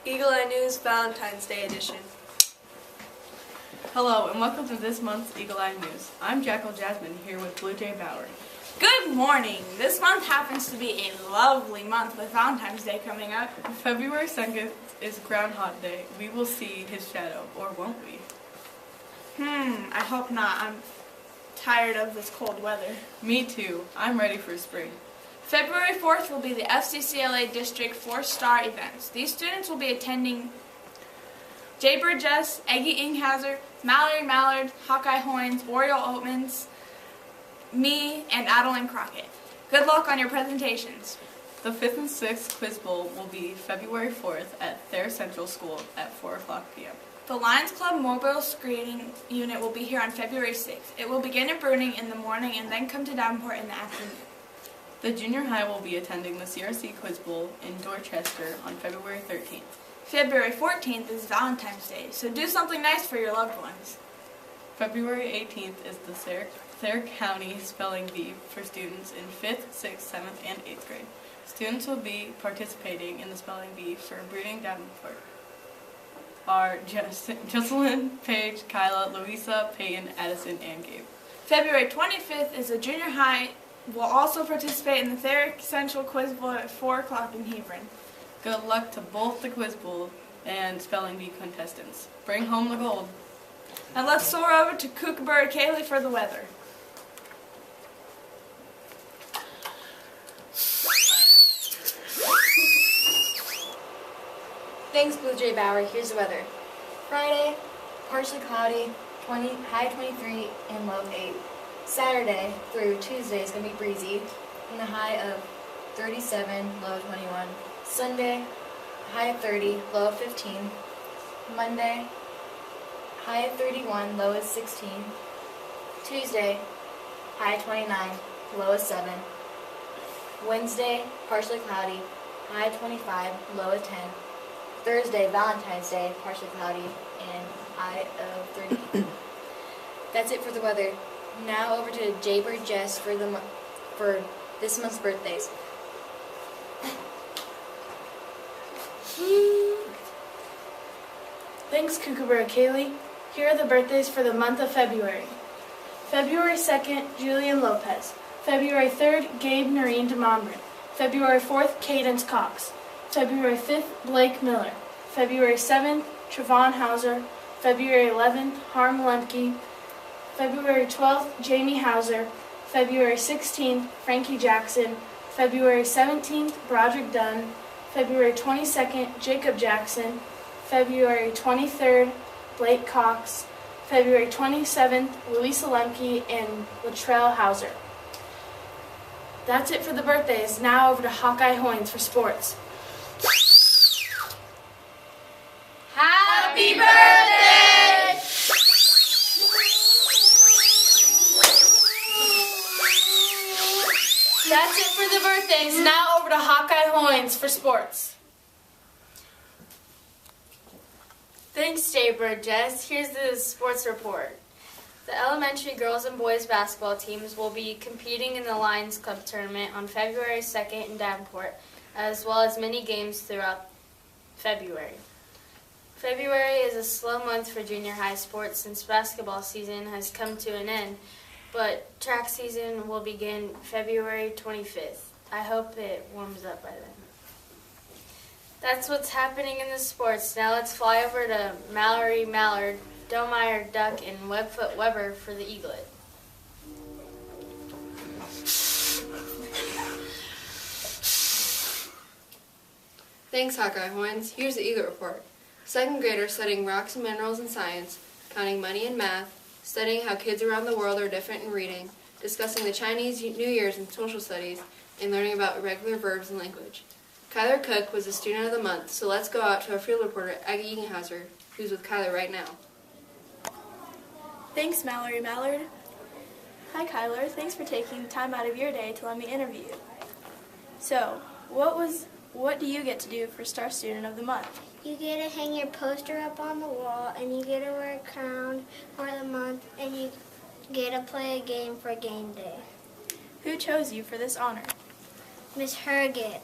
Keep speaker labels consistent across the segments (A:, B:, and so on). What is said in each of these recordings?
A: Eagle Eye News Valentine's Day edition.
B: Hello and welcome to this month's Eagle Eye News. I'm Jackal Jasmine here with Blue Jay Bowery.
C: Good morning. This month happens to be a lovely month with Valentine's Day coming up.
B: February 2nd is Groundhog Day. We will see his shadow, or won't we?
C: I hope not. I'm tired of this cold weather.
B: Me too. I'm ready for spring.
C: February 4th will be the FCCLA District 4-Star events. These students will be attending Jay Burgess, Eggie Inghauser, Mallory Mallard, Hawkeye Hoynes, Oriole Oatmans, me, and Adeline Crockett. Good luck on your presentations.
B: The 5th and 6th Quiz Bowl will be February 4th at Thayer Central School at 4 o'clock p.m.
C: The Lions Club mobile screening unit will be here on February 6th. It will begin at Bruning in the morning and then come to Davenport in the afternoon.
B: The junior high will be attending the CRC Quiz Bowl in Dorchester on February 13th.
C: February 14th is Valentine's Day, so do something nice for your loved ones.
B: February 18th is the Thayer County Spelling Bee for students in 5th, 6th, 7th, and 8th grade. Students will be participating in the Spelling Bee for Bruning Davenport are Jocelyn, Paige, Kyla, Louisa, Peyton, Addison, and Gabe.
C: February 25th is the junior high will also participate in the Thayer Central Quiz Bowl at 4 o'clock in Hebron.
B: Good luck to both the Quiz Bowl and Spelling Bee contestants. Bring home the gold.
C: Now let's soar over to Kookaburra Kaylee for the weather.
D: Thanks, Blue Jay Bowery. Here's the weather. Friday, partially cloudy, high 23 and low 8. Saturday through Tuesday is going to be breezy, and a high of 37, low 21. Sunday, high of 30, low of 15. Monday, high of 31, low of 16. Tuesday, high of 29, low of 7. Wednesday, partially cloudy, high of 25, low of 10. Thursday, Valentine's Day, partially cloudy, and high of 30. That's it for the weather. Now over to Jay Burgess for this month's birthdays.
E: Thanks, Kookaburra Kaylee. Here are the birthdays for the month of February. February 2nd, Julian Lopez. February 3rd, Gabe Noreen DeMombrin. February 4th, Cadence Cox. February 5th, Blake Miller. February 7th, Trevon Hauser. February 11th, Harm Lemke. February 12th, Jamie Hauser. February 16th, Frankie Jackson. February 17th, Broderick Dunn. February 22nd, Jacob Jackson. February 23rd, Blake Cox. February 27th, Louisa Lemke and Latrell Hauser. That's it for the birthdays. Now over to Hawkeye Hoynes for sports.
C: Happy birthday!
E: That's it for the birthdays. Now over to Hawkeye Hoynes for sports.
D: Thanks, Jay Burgess. Here's the sports report. The elementary girls and boys basketball teams will be competing in the Lions Club tournament on February 2nd in Davenport, as well as many games throughout February. February is a slow month for junior high sports since basketball season has come to an end, but track season will begin February 25th. I hope it warms up by then. That's what's happening in the sports. Now let's fly over to Mallory Mallard, Domeyer Duck, and Webfoot Weber for the Eaglet.
F: Thanks, Hawkeye Hoynes. Here's the Eaglet report. Second graders studying rocks and minerals and science, counting money and math, studying how kids around the world are different in reading, discussing the Chinese New Year's and social studies, and learning about irregular verbs and language. Kyler Cook was the student of the month, so let's go out to our field reporter, Aggie Inghauser, who's with Kyler right now.
G: Thanks, Mallory Mallard. Hi, Kyler. Thanks for taking the time out of your day to let me interview you. So, what do you get to do for Star Student of the Month?
H: You get to hang your poster up on the wall, and you get to wear a crown for the month, and you get to play a game for game day.
G: Who chose you for this honor?
H: Miss Herget.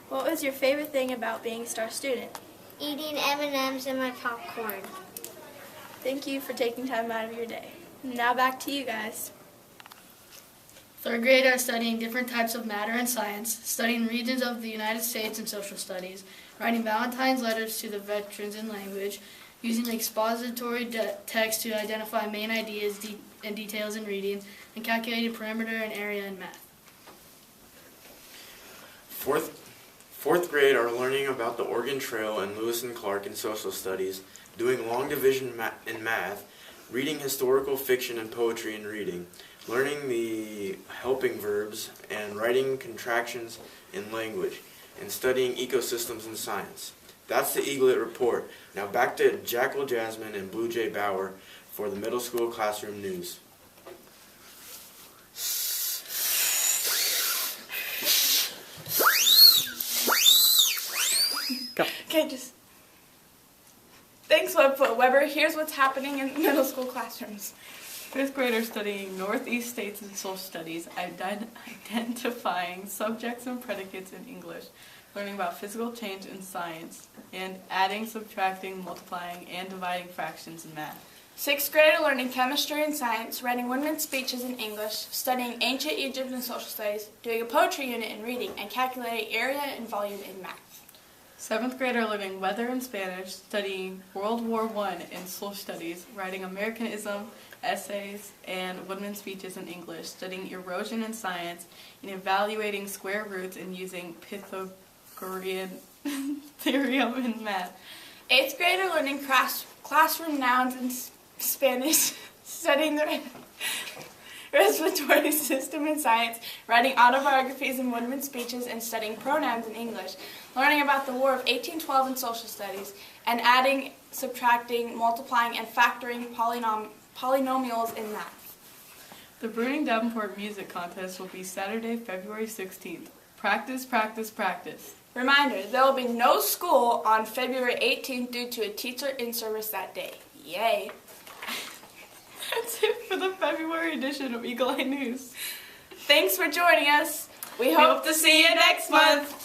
G: What was your favorite thing about being a Star Student?
H: eating M&Ms and my popcorn.
G: Thank you for taking time out of your day. Now back to you guys.
E: Third grade are studying different types of matter and science, studying regions of the United States and social studies, writing Valentine's letters to the veterans in language, using expository text to identify main ideas and details in reading, and calculating perimeter and area in math.
I: Fourth grade are learning about the Oregon Trail and Lewis and Clark in social studies, doing long division in math, reading historical fiction and poetry in reading, learning the helping verbs and writing contractions in language, and studying ecosystems in science. That's the Eaglet Report. Now back to Jackal Jasmine and Blue Jay Bauer for the middle school classroom news.
B: Okay, just. Thanks, Weber. Here's what's happening in middle school classrooms. Fifth graders studying Northeast States and social studies, identifying subjects and predicates in English, learning about physical change in science, and adding, subtracting, multiplying, and dividing fractions in math.
C: Sixth grader learning chemistry and science, writing women's speeches in English, studying ancient Egypt and social studies, doing a poetry unit in reading, and calculating area and volume in math.
B: Seventh grader learning weather in Spanish, studying World War I in social studies, writing Americanism, essays, and women's speeches in English, studying erosion in science, and evaluating square roots and using Pythagorean theorem in math.
C: Eighth grader learning classroom nouns in Spanish, studying the respiratory system in science, writing autobiographies and women's speeches, and studying pronouns in English, learning about the War of 1812 in social studies, and adding, subtracting, multiplying, and factoring polynomials in math.
B: The Brooding Davenport Music Contest will be Saturday, February 16th. Practice, practice, practice.
C: Reminder, there will be no school on February 18th due to a teacher in service that day. Yay!
B: That's it for the February edition of Eagle Eye News.
C: Thanks for joining us. We hope to see you next month.